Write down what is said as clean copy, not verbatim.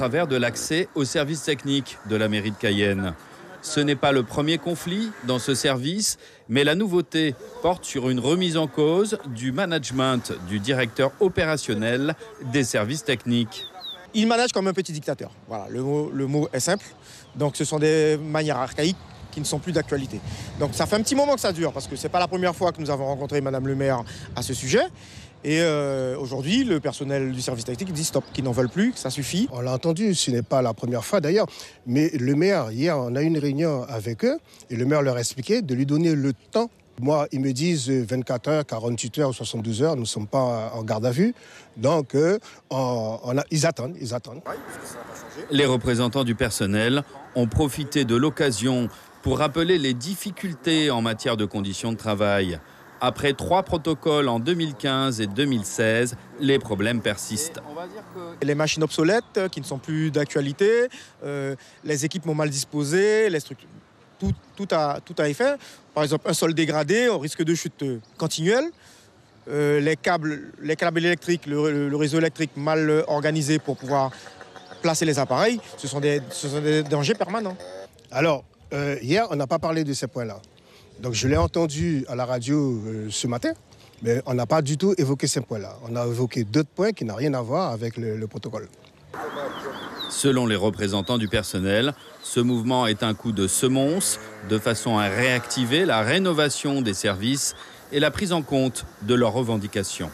travers de l'accès aux services techniques de la mairie de Cayenne. Ce n'est pas le premier conflit dans ce service, mais la nouveauté porte sur une remise en cause du management du directeur opérationnel des services techniques. Il manage comme un petit dictateur. Voilà, le mot est simple. Donc ce sont des manières archaïques qui ne sont plus d'actualité. Donc ça fait un petit moment que ça dure, parce que ce n'est pas la première fois que nous avons rencontré Madame le maire à ce sujet. Et aujourd'hui, le personnel du service technique dit stop, qu'ils n'en veulent plus, que ça suffit. On l'a entendu, ce n'est pas la première fois d'ailleurs. Mais le maire, hier, on a eu une réunion avec eux et le maire leur a expliqué de lui donner le temps. Moi, ils me disent 24 heures, 48 heures ou 72 heures, nous ne sommes pas en garde à vue. Donc, ils attendent. Les représentants du personnel ont profité de l'occasion pour rappeler les difficultés en matière de conditions de travail. Après 3 protocoles en 2015 et 2016, les problèmes persistent. Les machines obsolètes qui ne sont plus d'actualité, les équipements mal disposés, les structures, tout a été fait. Par exemple, un sol dégradé, au risque de chute continuelle. Les câbles électriques, le réseau électrique mal organisé pour pouvoir placer les appareils, ce sont des dangers permanents. Alors, hier, on n'a pas parlé de ces points-là. Donc je l'ai entendu à la radio ce matin, mais on n'a pas du tout évoqué ces points-là. On a évoqué d'autres points qui n'ont rien à voir avec le protocole. Selon les représentants du personnel, ce mouvement est un coup de semonce de façon à réactiver la rénovation des services et la prise en compte de leurs revendications.